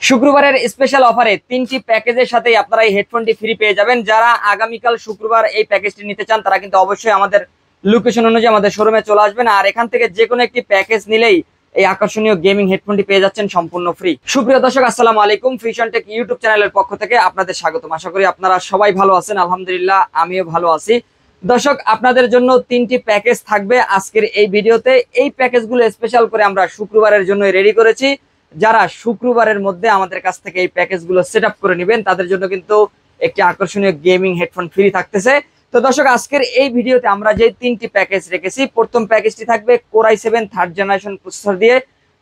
শুক্রবারের স্পেশাল অফারে 3টি প্যাকেজের সাথে আপনারা এই হেডফোনটি ফ্রি পেয়ে যাবেন। যারা আগামীকাল শুক্রবার এই প্যাকেজটি নিতে চান তারা কিন্তু অবশ্যই আমাদের লোকেশন অনুযায়ী আমাদের শোরুমে চলে আসবেন, আর এখান থেকে যে কোনো একটি প্যাকেজ নিলেই এই আকর্ষণীয় গেমিং হেডফোনটি পেয়ে যাচ্ছেন সম্পূর্ণ ফ্রি। সুপ্রিয় দর্শক, আসসালামু আলাইকুম। ফিশন টেক ইউটিউব চ্যানেলের পক্ষ থেকে আপনাদের স্বাগতম। আশা করি আপনারা সবাই ভালো আছেন। আলহামদুলিল্লাহ, আমিও ভালো আছি। দর্শক, আপনাদের জন্য 3টি প্যাকেজ থাকবে আজকের এই ভিডিওতে। এই প্যাকেজগুলো স্পেশাল করে আমরা শুক্রবারের জন্য রেডি করেছি। যারা শুক্রবারের মধ্যে আমাদের কাছ থেকে এই প্যাকেজগুলো সেট আপ করে নেবেন তাদের জন্য কিন্তু একটি আকর্ষণীয় গেমিং হেডফোন ফ্রি থাকতেছে। তো দর্শক, আজকের এই ভিডিওতে আমরা যে 3টি প্যাকেজ রেখেছি, প্রথম প্যাকেজটি থাকবে Core i7 third generation processor দিয়ে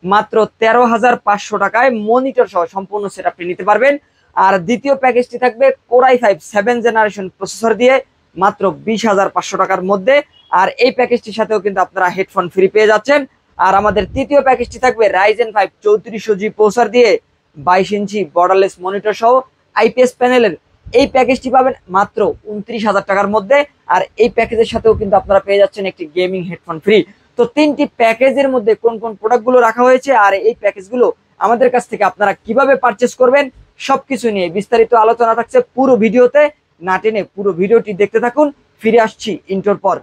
মাত্র 13,500 টাকায় মনিটর সহ সম্পূর্ণ সেট আপটি নিতে পারবেন। আর দ্বিতীয় প্যাকেজটি থাকবে Core i5 7th generation processor দিয়ে মাত্র 20,500 টাকার মধ্যে। আর এই প্যাকেজটির সাথেও কিন্তু আপনারা হেডফোন ফ্রি পেয়ে যাচ্ছেন। আর আমাদের তৃতীয় প্যাকেজটি থাকবে Ryzen 5 3400G প্রসেসর দিয়ে 22 ইঞ্চি বর্ডারলেস মনিটর সহ IPS প্যানেলের এই প্যাকেজটি পাবেন মাত্র 29,000 টাকার মধ্যে। আর এই প্যাকেজের সাথেও কিন্তু আপনারা পেয়ে যাচ্ছেন একটি গেমিং হেডফোন ফ্রি। তো 3টি প্যাকেজের মধ্যে কোন কোন প্রোডাক্টগুলো রাখা হয়েছে আর এই প্যাকেজগুলো আমাদের কাছ থেকে আপনারা কিভাবে পারচেস করবেন সবকিছু নিয়ে বিস্তারিত আলোচনা থাকছে পুরো ভিডিওতে। না টেনে পুরো ভিডিওটি দেখতে থাকুন। ফিরে আসছি ইন্ট্রোর পর।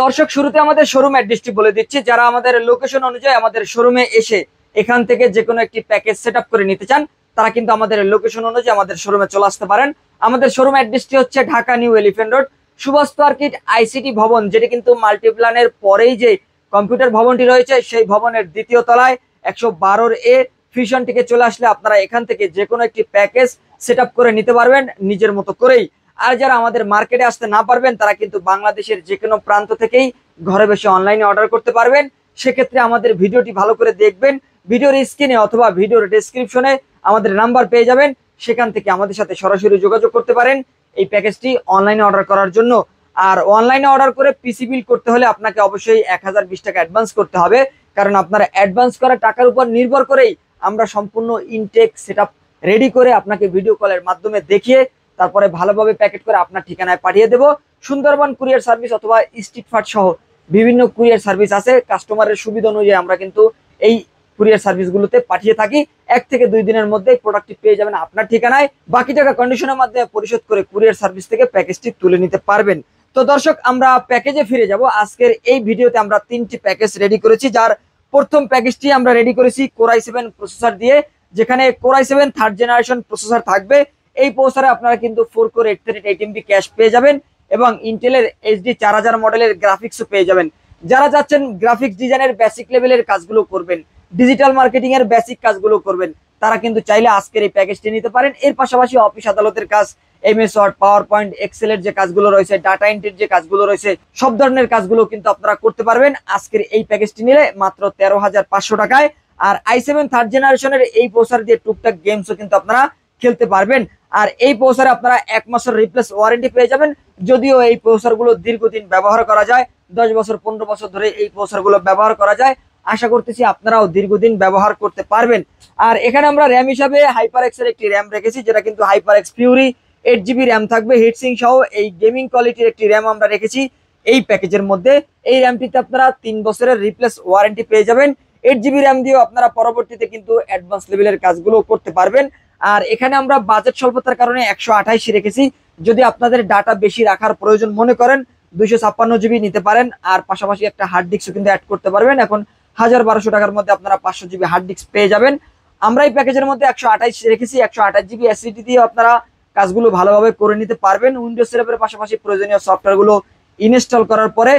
দর্শক, শুরুতে আমাদের শোরুম অ্যাড্রেসটি বলে দিচ্ছি। যারা আমাদের লোকেশন অনুযায়ী আমাদের শোরুমে এসে এখান থেকে যে কোনো একটি প্যাকেজ সেট আপ করে নিতে চান তারা কিন্তু আমাদের লোকেশন অনুযায়ী আমাদের শোরুমে চলে আসতে পারেন। আমাদের শোরুম অ্যাড্রেসটি হচ্ছে Dhaka new elephant road Subhash market ICT ভবন, যেটি কিন্তু মাল্টিপ্ল্যানের পরেই যে কম্পিউটার ভবনটি রয়েছে সেই ভবনের দ্বিতীয় তলায় 112 এ ফিশন থেকে চলে আসলে আপনারা এখান থেকে যে কোনো একটি প্যাকেজ সেট আপ করে নিতে পারবেন নিজের মতো করেই। আর যারা আমাদের মার্কেটে আসতে না পারবেন তারা কিন্তু বাংলাদেশের যে কোনো প্রান্ত থেকেই ঘরে বসে অনলাইনে অর্ডার করতে পারবেন। সেক্ষেত্রে আমাদের ভিডিওটি ভালো করে দেখবেন। ভিডিওর স্ক্রিনে অথবা ভিডিওর ডেসক্রিপশনে আমাদের নাম্বার পেয়ে যাবেন, সেখান থেকে আমাদের সাথে সরাসরি যোগাযোগ করতে পারেন এই প্যাকেজটি অনলাইনে অর্ডার করার জন্য। আর অনলাইনে অর্ডার করে পিসি বিল করতে হলে আপনাকে অবশ্যই 1020 টাকা অ্যাডভান্স করতে হবে, কারণ আপনারা অ্যাডভান্স করা টাকার উপর নির্ভর করেই আমরা সম্পূর্ণ ইনটেক সেট আপ রেডি করে আপনাকে ভিডিও কলের মাধ্যমে দেখিয়ে তারপরে ভালোভাবে প্যাকেট করে আপনার ঠিকানায় পাঠিয়ে দেব। সুন্দরবন কুরিয়ার সার্ভিস অথবা স্ট্রিট ফার্ট সহ বিভিন্ন কুরিয়ার সার্ভিস আছে। কাস্টমারের সুবিধা অনুযায়ী আমরা কিন্তু এই কুরিয়ার সার্ভিসগুলোতে পাঠিয়ে থাকি। 1 থেকে 2 দিনের মধ্যে প্রোডাক্টটি পেয়ে যাবেন আপনার ঠিকানায়। বাকি টাকা কন্ডিশনের মাধ্যমে পরিশোধ করে কুরিয়ার সার্ভিস থেকে প্যাকেজটি তুলে নিতে পারবেন। তো দর্শক, আমরা প্যাকেজে ফিরে যাব। আজকের এই ভিডিওতে আমরা 3টি প্যাকেজ রেডি করেছি। যার প্রথম প্যাকেজটি আমরা রেডি করেছি Core i7 প্রসেসর দিয়ে, যেখানে Core i7 third generation processor থাকবে। এই প্রসেসরে আপনারা কিন্তু 4 কোর 838 MB ক্যাশ পেয়ে যাবেন এবং ইন্টেলের HD 4000 মডেলের গ্রাফিক্সও পেয়ে যাবেন। যারা চাচ্ছেন গ্রাফিক্স ডিজাইনের বেসিক লেভেলের কাজগুলো করবেন, ডিজিটাল মার্কেটিং এর বেসিক কাজগুলো করবেন, তারা কিন্তু চাইলে আজকের এই প্যাকেজটি নিতে পারেন। এর পাশাপাশি অফিস আদালতের কাজ, MS Word, PowerPoint, Excel এর যে কাজগুলো রয়েছে, ডাটা এন্ট্রির যে কাজগুলো রয়েছে, সব ধরনের কাজগুলো কিন্তু আপনারা করতে পারবেন আজকের এই প্যাকেজটি নিলে মাত্র 13,500 টাকায়। আর i7 থার্ড জেনারেশনের এই প্রসেসর দিয়ে টুকটাক গেমসও কিন্তু আপনারা খেলতে পারবেন। আর এই প্রসেসরে আপনারা 1 মাসের রিপ্লেস ওয়ারেন্টি পেয়ে যাবেন। যদিও এই প্রসেসরগুলো দীর্ঘদিন ব্যবহার করা যায়, 10 বছর 15 বছর ধরে এই প্রসেসরগুলো ব্যবহার করা যায়। আশা করতেছি আপনারাও দীর্ঘদিন ব্যবহার করতে পারবেন। আর এখানে আমরা র্যাম হিসাবে HyperX এর একটি র্যাম রেখেছি, যেটা কিন্তু HyperX Fury 8GB র্যাম থাকবে হিটসিং সহ। এই গেমিং কোয়ালিটির একটি র্যাম আমরা রেখেছি এই প্যাকেজের মধ্যে। এই র্যামটিতে আপনারা 3 বছরের রিপ্লেস ওয়ারেন্টি পেয়ে যাবেন। 8GB র্যাম দিয়েও আপনারা পরবর্তীতে কিন্তু অ্যাডভান্স লেভেলের কাজগুলো করতে পারবেন। আর এখানে আমরা বাজেট স্বল্পতার কারণে 128 রেখেছি। যদি আপনাদের ডাটা বেশি রাখার প্রয়োজন মনে করেন 256 জিবি নিতে পারেন, আর পাশাপাশি একটা হার্ড ডিস্কও কিন্তু অ্যাড করতে পারবেন। এখন 1000-1200 টাকার মধ্যে আপনারা 500 জিবি হার্ড ডিস্ক পেয়ে যাবেন। আমরা এই প্যাকেজের মধ্যে 128 রেখেছি। 128 GB এসএসডি দিয়ে আপনারা কাজগুলো ভালোভাবে করে নিতে পারবেন। উইন্ডোজ সেটআপের পাশাপাশি প্রয়োজনীয় সফটওয়্যারগুলো ইনস্টল করার পরে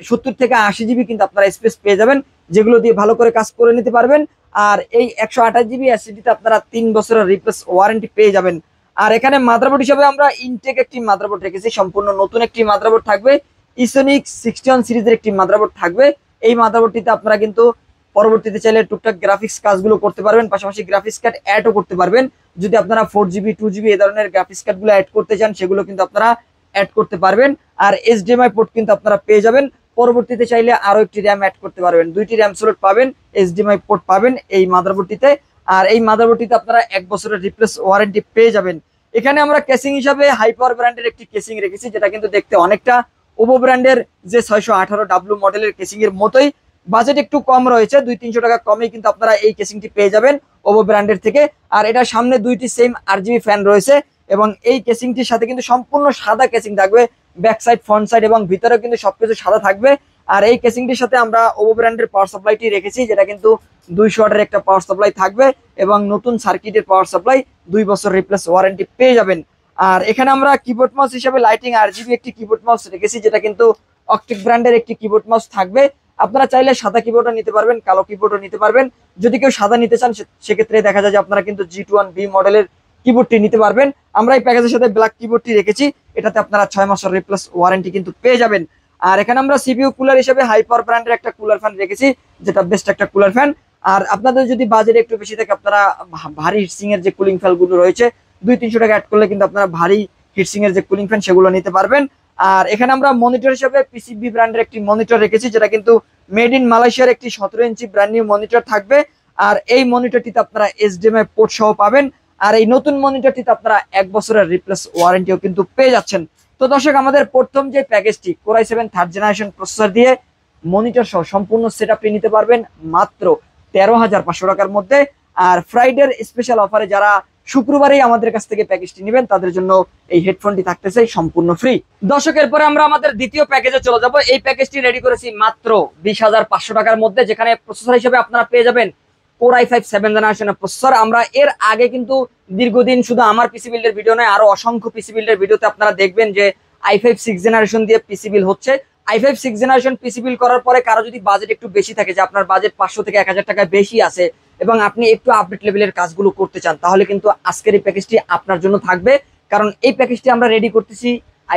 70 থেকে 80 GB কিন্তু আপনারা স্পেস পেয়ে যাবেন, যেগুলো দিয়ে ভালো করে কাজ করে নিতে পারবেন। আর এই 128 GB এসএসডিতে আপনারা 3 বছরের রিপ্লেস ওয়ারেন্টি পেয়ে যাবেন। আর এখানে মাদারবোর্ড হিসেবে আমরা ইনটেক একটি মাদারবোর্ড রেখেছি, সম্পূর্ণ নতুন একটি মাদারবোর্ড থাকবে। ইসোনিক 61 সিরিজের একটি মাদারবোর্ড থাকবে। এই মাদারবোর্ডটিতে আপনারা কিন্তু পরবর্তীতে চাইলে টুকটাক গ্রাফিক্স কাজগুলো করতে পারবেন, পাশাপাশি গ্রাফিক্স কার্ড অ্যাডও করতে পারবেন। যদি আপনারা 4GB 2GB এই ধরনের গ্রাফিক্স কার্ডগুলো অ্যাড করতে চান, সেগুলো কিন্তু আপনারা অ্যাড করতে পারবেন। আর HDMI পোর্ট কিন্তু আপনারা পেয়ে যাবেন। পরবর্তীতে চাইলে আরো একটি র্যাম অ্যাড করতে পারবেন, 2টি র্যাম স্লট পাবেন, HDMI পোর্ট পাবেন এই মাদারবোর্ডটিতে। আর এই মাদারবোর্ডটিতে আপনারা 1 বছরের রিপ্লেস ওয়ারেন্টি পেয়ে যাবেন। এখানে আমরা কেসিং হিসাবে হাইপাওয়ার ব্র্যান্ডের একটি কেসিং রেখেছি, যেটা কিন্তু দেখতে অনেকটা ওভো ব্র্যান্ডের যে 618W মডেলের কেসিং এর মতোই। বাজেট একটু কম রয়েছে, 200-300 টাকা কমে কিন্তু আপনারা এই কেসিংটি পেয়ে যাবেন ওভো ব্র্যান্ডের থেকে। আর এটার সামনে 2টি সেম RGB ফ্যান রয়েছে এবং এই কেসিংটির সাথে কিন্তু সম্পূর্ণ সাদা কেসিং থাকবে, ব্যাক সাইড, ফ্রন্ট সাইড এবং ভিতরেও কিন্তু সবকিছু সাদা থাকবে। আর এই কেসিংটির সাথে আমরা ওভো ব্র্যান্ডের পাওয়ার সাপ্লাইটি রেখেছি, যেটা কিন্তু 200 ওয়াটের একটা পাওয়ার সাপ্লাই থাকবে এবং নতুন সার্কিটের পাওয়ার সাপ্লাই, 2 বছর রিপ্লেস ওয়ারেন্টি পেয়ে যাবেন। আর এখানে আমরা কিবোর্ড মাউস হিসেবে লাইটিং RGB একটি কিবোর্ড মাউস রেখেছি, যেটা কিন্তু অকটেক ব্র্যান্ডের একটি কিবোর্ড মাউস থাকবে। আপনারা চাইলে সাদা কিবোর্ডও নিতে পারবেন, কালো কিবোর্ডও নিতে পারবেন। যদি কেউ সাদা নিতে চান সেক্ষেত্রে দেখা যায় যে আপনারা কিন্তু G21B মডেলের কিবোর্ডটি নিতে পারবেন। আমরা এই প্যাকেজের সাথে ব্ল্যাক কিবোর্ডটি রেখেছি, এটাতে আপনারা 6 মাসের রিপ্লেস ওয়ারেন্টি কিন্তু পেয়ে যাবেন। আর এখানে আমরা CPU কুলার হিসেবে হাইপাওয়ার ব্র্যান্ডের একটা কুলার ফ্যান রেখেছি, যেটা বেস্ট একটা কুলার ফ্যান। আর আপনাদের যদি বাজেট একটু বেশি থাকে, আপনারা ভারী হিটসিং এর যে কুলিং ফ্যান গুলো রয়েছে 200-300 টাকা অ্যাড করলে কিন্তু আপনারা ভারী হিটসিং এর যে কুলিং ফ্যান সেগুলো নিতে পারবেন। আর এখানে আমরা মনিটর হিসেবে PCB ব্র্যান্ডের একটি মনিটর রেখেছি, যেটা কিন্তু মেড ইন মালয়েশিয়ার একটি 17 ইঞ্চি ব্র্যান্ড নিউ মনিটর থাকবে। আর এই মনিটরটিতে আপনারা HDMI পোর্ট সহ পাবেন। আর এই নতুন মনিটরটিতে আপনারা 1 বছরের রিপ্লেস ওয়ারেন্টিও কিন্তু পেয়ে যাচ্ছেন। তো দর্শক, আমাদের প্রথম যে প্যাকেজটি Core i7 third generation processor দিয়ে মনিটর সহ সম্পূর্ণ সেটআপটি নিতে পারবেন মাত্র 13,500 টাকার মধ্যে। আর ফ্রাইডের স্পেশাল অফারে যারা শুক্রবারেই আমাদের কাছ থেকে প্যাকেজটি নেবেন, তাদের জন্য এই হেডফোনটি থাকতেছে সম্পূর্ণ ফ্রি। দর্শকের পরে আমরা আমাদের দ্বিতীয় প্যাকেজে চলে যাব। এই প্যাকেজটি রেডি করেছি মাত্র 20,500 টাকার মধ্যে, যেখানে প্রসেসর হিসেবে আপনারা পেয়ে যাবেন Core i5 7th জেনারেশনের প্রসেসর। আমরা এর আগে কিন্তু দীর্ঘদিন শুধু আমার পিসি বিল্ডের ভিডিও নয়, আরো অসংখ্য পিসি বিল্ডের ভিডিওতে আপনারা দেখবেন যে i5 6 জেনারেশন দিয়ে পিসি বিল হচ্ছে। i5 6 জেনারেশন পিসি বিল করার পরে কারো যদি বাজেট একটু বেশি থাকে, যে আপনার বাজেট 500 থেকে 1000 টাকা বেশি আছে এবং আপনি একটু আপডেট লেভেলের কাজগুলো করতে চান, তাহলে কিন্তু আজকের এই প্যাকেজটি আপনার জন্য থাকবে। কারণ এই প্যাকেজটি আমরা রেডি করতেছি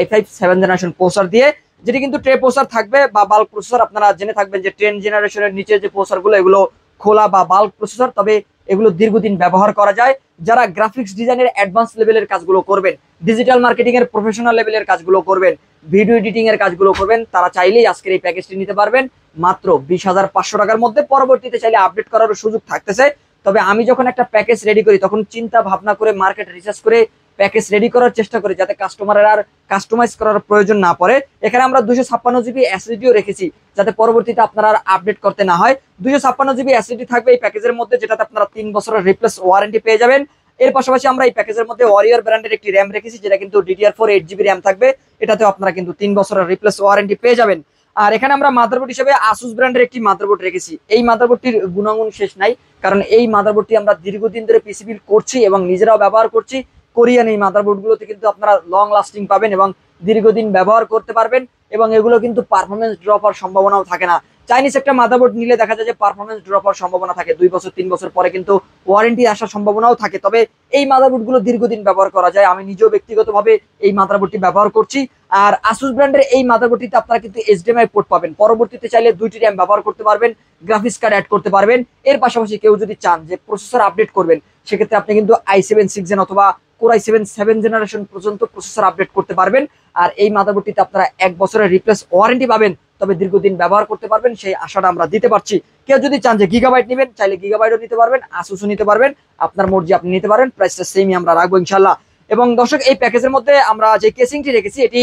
i5 7th জেনারেশন প্রসেসর দিয়ে, যেটি কিন্তু ট্রে প্রসেসর থাকবে বা বাল্ক প্রসেসর। আপনারা জেনে থাকবেন যে 10 জেনারেশনের নিচে যে প্রসেসরগুলো, এগুলো খোলা বা বাল্ক প্রসেসর, তবে এগুলো দীর্ঘদিন ব্যবহার করা যায়। যারা গ্রাফিক্স ডিজাইনের অ্যাডভান্স লেভেলের কাজগুলো করবেন, ডিজিটাল মার্কেটিং এর প্রফেশনাল লেভেলের কাজগুলো করবেন, ভিডিও এডিটিং এর কাজগুলো করবেন, তারা চাইলেই আজকের এই প্যাকেজটি নিতে পারবেন মাত্র 20,500 টাকার মধ্যে। পরবর্তীতে চাইলে আপডেট করারও সুযোগ থাকতেছে। তবে আমি যখন একটা প্যাকেজ রেডি করি, তখন চিন্তা ভাবনা করে, মার্কেট রিসার্চ করে প্যাকেজ রেডি করার চেষ্টা করি, যাতে কাস্টমারের আর কাস্টমাইজ করার প্রয়োজন না পড়ে। এখানে আমরা 256GB এসএসডিও রেখেছি, যাতে পরবর্তীতে আপনারা আর আপডেট করতে না হয়। 256GB এসএসডি থাকবে এই প্যাকেজের মধ্যে, যেটাতে আপনারা 3 বছরের রিপ্লেস ওয়ারেন্টি পেয়ে যাবেন। এর পাশাপাশি আমরা এই প্যাকেজের মধ্যে ওয়ারিয়র ব্র্যান্ডের একটি র্যাম রেখেছি, যেটা কিন্তু DDR4 8GB র্যাম থাকবে। এটাতেও আপনারা কিন্তু 3 বছরের রিপ্লেস ওয়ারেন্টি পেয়ে যাবেন। আর এখানে আমরা মাদারবোর্ড হিসেবে আসুস ব্র্যান্ডের একটি মাদারবোর্ড রেখেছি। এই মাদারবোর্ডটির গুণাগুণ শেষ নাই, কারণ এই মাদারবোর্ডটি আমরা দীর্ঘদিন ধরে পিসি বিল্ড করছি এবং নিজেরাও ব্যবহার করছি। কোরিয়ান এই মাদারবোর্ডগুলোতে কিন্তু আপনারা লং লাস্টিং পাবেন এবং দীর্ঘদিন ব্যবহার করতে পারবেন, এবং এগুলো কিন্তু পারফরমেন্স ড্রপ হওয়ার সম্ভাবনাও থাকে না। চাইনিজ একটা মাদারবোর্ড নিলে দেখা যায় যে পারফরমেন্স ড্রপ হওয়ার সম্ভাবনা থাকে, 2 বছর 3 বছর পরে কিন্তু ওয়ারেন্টি আসার সম্ভাবনাও থাকে। তবে এই মাদারবোর্ডগুলো দীর্ঘদিন ব্যবহার করা যায়। আমি নিজেও ব্যক্তিগতভাবে এই মাদারবোর্ডটি ব্যবহার করছি। আর আসুস ব্র্যান্ডের এই মাদারবোর্ডটিতে আপনারা কিন্তু HDMI পোর্ট পাবেন। পরবর্তীতে চাইলে 2টি র্যাম ব্যবহার করতে পারবেন, গ্রাফিক্স কার্ড অ্যাড করতে পারবেন। এর পাশাপাশি কেউ যদি চান যে প্রসেসর আপডেট করবেন, সেক্ষেত্রে আপনি কিন্তু i7 6 জেন অথবা Core i7 7th জেনারেশন পর্যন্ত প্রসেসর আপডেট করতে পারবেন। আর এই মাদারবোর্ডটিতে আপনারা 1 বছরের রিপ্লেস ওয়ারেন্টি পাবেন, তবে দীর্ঘদিন ব্যবহার করতে পারবেন, সেই আশাটা আমরা দিতে পারছি। কেউ যদি চান যে গিগাবাইট নেবেন, চাইলে গিগাবাইটও নিতে পারবেন, আসুসও নিতে পারবেন, আপনার মর্জি, আপনি নিতে পারেন। প্রাইসটা সেমই আমরা রাখবো ইনশাল্লাহ। এবং দর্শক, এই প্যাকেজের মধ্যে আমরা যে কেসিংটি রেখেছি, এটি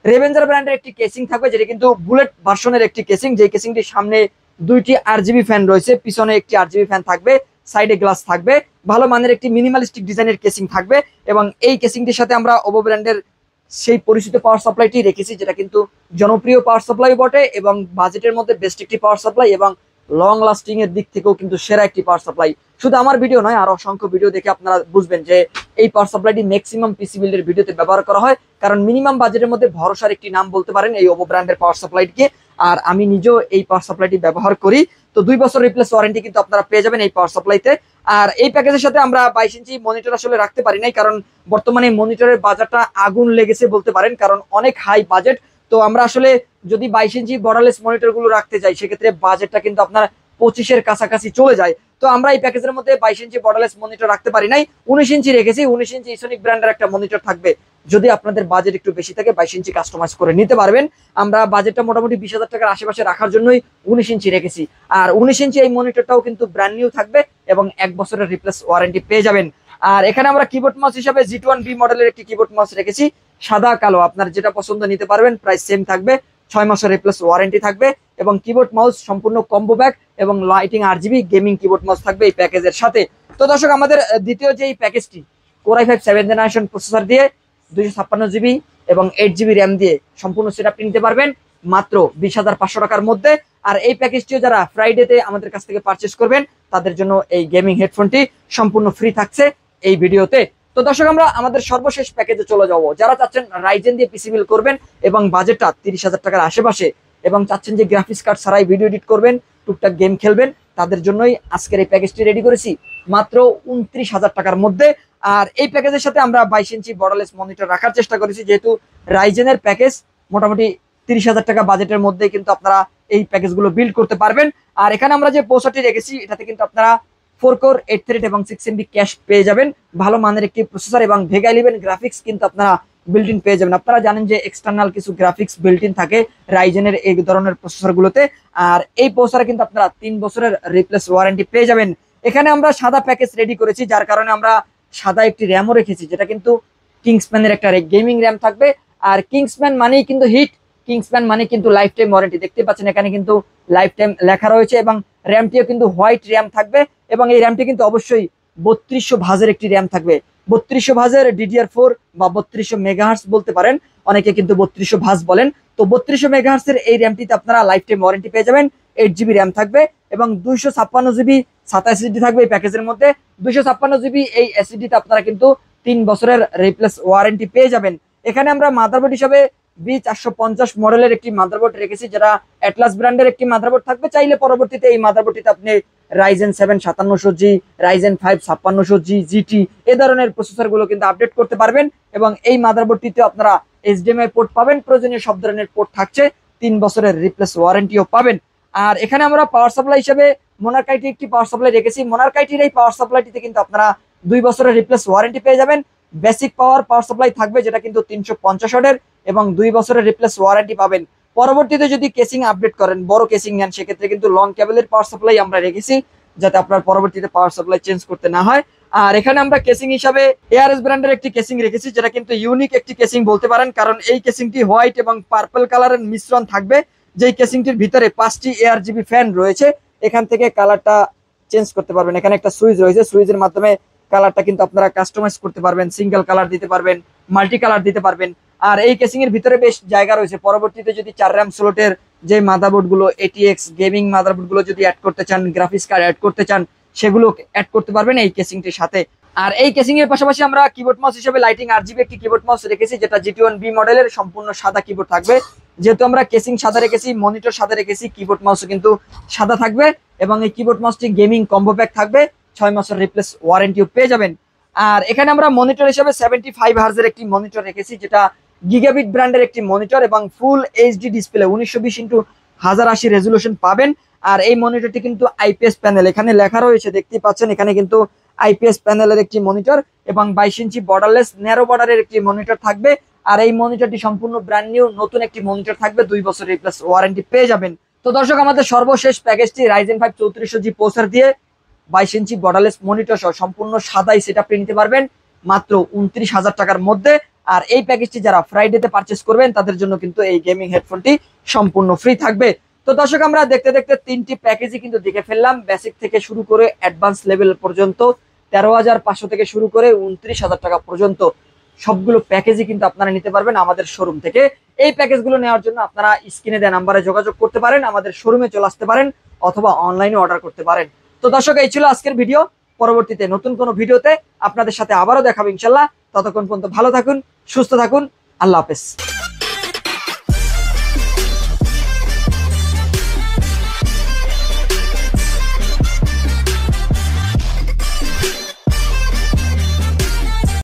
রেভেঞ্জার ব্র্যান্ডের একটি কেসিং থাকবে, যেটা কিন্তু বুলেট ভার্সনের একটি কেসিং। যে কেসিংটির সামনে 2টি RGB ফ্যান রয়েছে, পিছনে একটি RGB ফ্যান থাকবে, সাইডে গ্লাস থাকবে, ভালো মানের একটি মিনিমালিস্টিক ডিজাইনের কেসিং থাকবে। এবং এই কেসিংটির সাথে আমরা ওভো ব্র্যান্ডের সেই পরিচিত পাওয়ার সাপ্লাইটি রেখেছি, যেটা কিন্তু জনপ্রিয় পাওয়ার সাপ্লাই বটে এবং বাজেটের মধ্যে বেস্ট একটি পাওয়ার সাপ্লাই এবং লং লাস্টিং এর দিক থেকেও কিন্তু সেরা একটি পাওয়ার সাপ্লাই। শুধু আমার ভিডিও নয়, আর অসংখ্য ভিডিও দেখে আপনারা বুঝবেন যে এই পাওয়ার সাপ্লাইটি ম্যাক্সিমাম পিসি বিল্ডের ভিডিওতে ব্যবহার করা হয়, কারণ মিনিমাম বাজেটের মধ্যে ভরসার একটি নাম বলতে পারেন এই ওভো ব্র্যান্ডের পাওয়ার সাপ্লাইটিকে। আর আমি নিজেও এই পাওয়ার সাপ্লাইটি ব্যবহার করি। তো 2 বছর রিপ্লেস ওয়ারেন্টি কিন্তু আপনারা পেয়ে যাবেন এই পাওয়ার সাপ্লাইতে। আর এই প্যাকেজের সাথে আমরা 22 ইঞ্চি মনিটর আসলে রাখতে পারি নাই, কারণ বর্তমানে মনিটরের বাজারটা আগুন লেগেছে বলতে পারেন, কারণ অনেক হাই বাজেট। তো আমরা আসলে যদি 22 ইঞ্চি বর্ডারলেস মনিটর গুলো রাখতে যাই, সেক্ষেত্রে বাজেটটা কিন্তু আপনার 25-এর কাছাকাছি চলে যায়। তো আমরা এই প্যাকেজের মধ্যে 22 ইঞ্চি বর্ডারলেস মনিটর রাখতে পারি নাই, 19 ইঞ্চি রেখেছি। 19 ইঞ্চি ইসোনিক ব্র্যান্ডের একটা মনিটর থাকবে। যদি আপনাদের বাজেট একটু বেশি থাকে, 22 ইঞ্চি কাস্টমাইজ করে নিতে পারবেন। আমরা বাজেটটা মোটামুটি 20,000 টাকার আশেপাশে রাখার জন্যই 19 ইঞ্চি রেখেছি। আর 19 ইঞ্চি এই মনিটরটাও কিন্তু ব্র্যান্ড নিউ থাকবে এবং 1 বছরের রিপ্লেস ওয়ারেন্টি পেয়ে যাবেন। আর এখানে আমরা কিবোর্ড মাউস হিসাবে G2B মডেলের একটি কিবোর্ড মাউস রেখেছি, সাদা কালো। আপনার যেটা পছন্দ নিতে পারবেন, প্রাইস সেম থাকবে, 6 মাসের রিপ্লেস ওয়ারেন্টি থাকবে এবং কিবোর্ড মাউস সম্পূর্ণ কম্বো ব্যাগ এবং lighting RGB gaming keyboard mouse থাকবে এই প্যাকেজের সাথে। তো দর্শক, আমাদের দ্বিতীয় যে এই প্যাকেজটি Core i5 7th generation processor দিয়ে 256GB এবং 8GB র্যাম দিয়ে সম্পূর্ণ সেটআপটি নিতে পারবেন মাত্র 20,500 টাকার মধ্যে। আর এই প্যাকেজটিও যারা ফ্রাইডেতে আমাদের কাছ থেকে পারচেস করবেন, তাদের জন্য এই গেমিং হেডফোনটি সম্পূর্ণ ফ্রি থাকছে এই ভিডিওতে। তো দর্শক, আমরা আমাদের সর্বশেষ প্যাকেজে চলে যাব। যারা চাচ্ছেন রাইজেন দিয়ে পিসি বিল্ড করবেন এবং বাজেটটা 30,000 টাকার আশেপাশে, এবং চাচ্ছেন যে গ্রাফিক্স কার্ড ছাড়াই ভিডিও এডিট করবেন, টুকটাক গেম খেলবেন, তাদের জন্যই আজকের এই প্যাকেজটি রেডি করেছি মাত্র 29,000 টাকার মধ্যে। আর এই প্যাকেজের সাথে আমরা 22 ইঞ্চি বর্ডারলেস মনিটর রাখার চেষ্টা করেছি, যেহেতু রাইজেনের প্যাকেজ মোটামুটি 30,000 টাকা বাজেটের মধ্যে কিন্তু আপনারা এই প্যাকেজগুলো বিল্ড করতে পারবেন। আর এখানে আমরা যে প্রসেসরটি রেখেছি, এটাতে কিন্তু আপনারা 4 কোর 8 থ্রেড এবং 6 MB ক্যাশ পেয়ে যাবেন, ভালো মানের একটি প্রসেসর এবং ভেগা 11 গ্রাফিক্স কিন্তু আপনারা বিল্ট ইন পেয়ে যাবেন। আপনারা জানেন যে এক্সটার্নাল কিছু গ্রাফিক্স বিল্ট ইন থাকে রাইজেনের এই ধরনের প্রসেসরগুলোতে। আর এই প্রসেসরে কিন্তু আপনারা 3 বছরের রিপ্লেস ওয়ারেন্টি পেয়ে যাবেন। এখানে আমরা সাদা প্যাকেজ রেডি করেছি, যার কারণে আমরা সাদা একটি র্যামও রেখেছি, যেটা কিন্তু কিংসম্যানের একটা গেমিং র্যাম থাকবে। আর কিংসম্যান মানেই কিন্তু হিট, কিংসম্যান মানে কিন্তু লাইফ টাইম ওয়ারেন্টি। দেখতে পাচ্ছেন এখানে কিন্তু লাইফ টাইম লেখা রয়েছে এবং র্যামটিও কিন্তু হোয়াইট র্যাম থাকবে। এবং এই র্যামটি কিন্তু অবশ্যই 3200 ভাজের একটি র্যাম থাকবে, 3200 ভাজের DDR4 বা 3200 মেগাহার্টজ বলতে পারেন, অনেকে কিন্তু 3200 ভাজ বলেন। তো 3200 মেগাহার্টজের এই র্যামটিতে আপনারা লাইফ টাইম ওয়ারেন্টি পেয়ে যাবেন। 8GB র্যাম থাকবে এবং 256GB SATA SSD থাকবে এই প্যাকেজের মধ্যে। 256GB এই SSD-তে আপনারা কিন্তু 3 বছরের রিপ্লেস ওয়ারেন্টি পেয়ে যাবেন। এখানে আমরা মাদারবোর্ড হিসাবে B450 মডেলের একটি মাদারবোর্ড রেখেছি, যেটা অ্যাটলাস ব্র্যান্ডের একটি মাদারবোর্ড থাকবে। চাইলে পরবর্তীতে এই মাদারবোর্ডটিতে আপনি Ryzen 7 5700G, Ryzen 5 5600G, GT এ ধরনের প্রসেসরগুলো কিন্তু আপডেট করতে পারবেন। এবং এই মাদারবোর্ডটিতে আপনারা HDMI পোর্ট পাবেন, প্রয়োজনীয় সব ধরনের পোর্ট থাকছে, 3 বছরের রিপ্লেস ওয়ারেন্টিও পাবেন। আর এখানে আমরা পাওয়ার সাপ্লাই হিসেবে মোনারকাইটি একটি পাওয়ার সাপ্লাই রেখেছি। মোনারকাইটির এই পাওয়ার সাপ্লাইটিতে কিন্তু আপনারা 2 বছরের রিপ্লেস ওয়ারেন্টি পেয়ে যাবেন। বেসিক পাওয়ার সাপ্লাই থাকবে, যেটা কিন্তু 350 ওয়াটের এবং 2 বছরের রিপ্লেস ওয়ারেন্টি পাবেন। পরবর্তীতে যদি কেসিং আপডেট করেন, বড় কেসিং নেন, সেক্ষেত্রে কিন্তু লং কেবলের পাওয়ার সাপ্লাই আমরা রেখেছি, যাতে আপনার পরবর্তীতে পাওয়ার সাপ্লাই চেঞ্জ করতে না হয়। আর এখানে আমরা কেসিং হিসাবে ARS ব্র্যান্ডের একটি কেসিং রেখেছি, যেটা কিন্তু ইউনিক একটি কেসিং বলতে পারেন, কারণ এই কেসিংটি হোয়াইট এবং পার্পল কালারের মিশ্রণ থাকবে। যেই কেসিংটির ভিতরে 5টি ARGB ফ্যান রয়েছে, এখান থেকে কালারটা চেঞ্জ করতে পারবেন। এখানে একটা সুইচ রয়েছে, সুইচের মাধ্যমে কালারটা কিন্তু আপনারা কাস্টমাইজ করতে পারবেন, সিঙ্গেল কালার দিতে পারবেন, মাল্টি কালার দিতে পারবেন। আর এই কেসিং এর ভিতরে বেশ জায়গা রয়েছে, পরবর্তীতে যদি 4 RAM স্লটের যে মাদারবোর্ড গুলো, ATX গেমিং মাদারবোর্ড গুলো যদি অ্যাড করতে চান, গ্রাফিক্স কার্ড অ্যাড করতে চান, সেগুলো অ্যাড করতে পারবেন এই কেসিংটির সাথে। আর এই কেসিং এর পাশাপাশি আমরা কিবোর্ড মাউস হিসেবে লাইটিং RGB একটি কিবোর্ড মাউস রেখেছি, যেটা GT1B মডেলের সম্পূর্ণ সাদা কিবোর্ড থাকবে। যেহেতু আমরা কেসিং সাদা রেখেছি, মনিটর সাদা রেখেছি, কিবোর্ড মাউসও কিন্তু সাদা থাকবে এবং এই কিবোর্ড মাউসটি গেমিং কম্বো প্যাক থাকবে, 6 মাসের রিপ্লেস ওয়ারেন্টিও পেয়ে যাবেন। আর এখানে আমরা মনিটর হিসেবে 75 হার্জের একটি মনিটর রেখেছি, যেটা গিগাবিট ব্র্যান্ডের একটি মনিটর এবং ফুল HD ডিসপ্লে 1920x1080 রেজুলেশন পাবেন। আর এই মনিটরটি কিন্তু IPS প্যানেল, এখানে লেখা রয়েছে দেখতেই পাচ্ছেন, এখানে কিন্তু IPS প্যানেলের একটি মনিটর এবং 22 ইঞ্চি বর্ডারলেস ন্যারো বর্ডারের একটি মনিটর থাকবে। আর এই মনিটরটি সম্পূর্ণ ব্র্যান্ড নিউ নতুন একটি মনিটর থাকবে, 2 বছর রিপ্লেস ওয়ারেন্টি পেয়ে যাবেন। তো দর্শক, আমাদের সর্বশেষ প্যাকেজটি Ryzen 5 3400G প্রসেসর দিয়ে 22 ইঞ্চি বর্ডারলেস মনিটর সহ সম্পূর্ণ সাদাই সেটআপটি নিতে পারবেন মাত্র 29,000 টাকার মধ্যে। আর এই প্যাকেজটি যারা ফ্রাইডেতে পারচেস করবেন, তাদের জন্য কিন্তু এই গেমিং হেডফোনটি সম্পূর্ণ ফ্রি থাকবে। তো দর্শক, আমরা দেখতে দেখতে 3টি প্যাকেজই কিন্তু দেখে ফেললাম, বেসিক থেকে শুরু করে অ্যাডভান্স লেভেল পর্যন্ত, 13,500 থেকে শুরু করে 29,000 টাকা পর্যন্ত। সবগুলো প্যাকেজই কিন্তু আপনারা নিতে পারবেন আমাদের শোরুম থেকে। এই প্যাকেজগুলো নেওয়ার জন্য আপনারা স্ক্রিনে দেওয়া নাম্বারে যোগাযোগ করতে পারেন, আমাদের শোরুমে চলে আসতে পারেন, অথবা অনলাইনে অর্ডার করতে পারেন। তো দর্শক, এই ছিল আজকের ভিডিও। পরবর্তীতে নতুন কোনো ভিডিওতে আপনাদের সাথে আবারও দেখাবো ইনশাল্লাহ। ততক্ষণ পর্যন্ত ভালো থাকুন, সুস্থ থাকুন, আল্লাহ হাফেজ।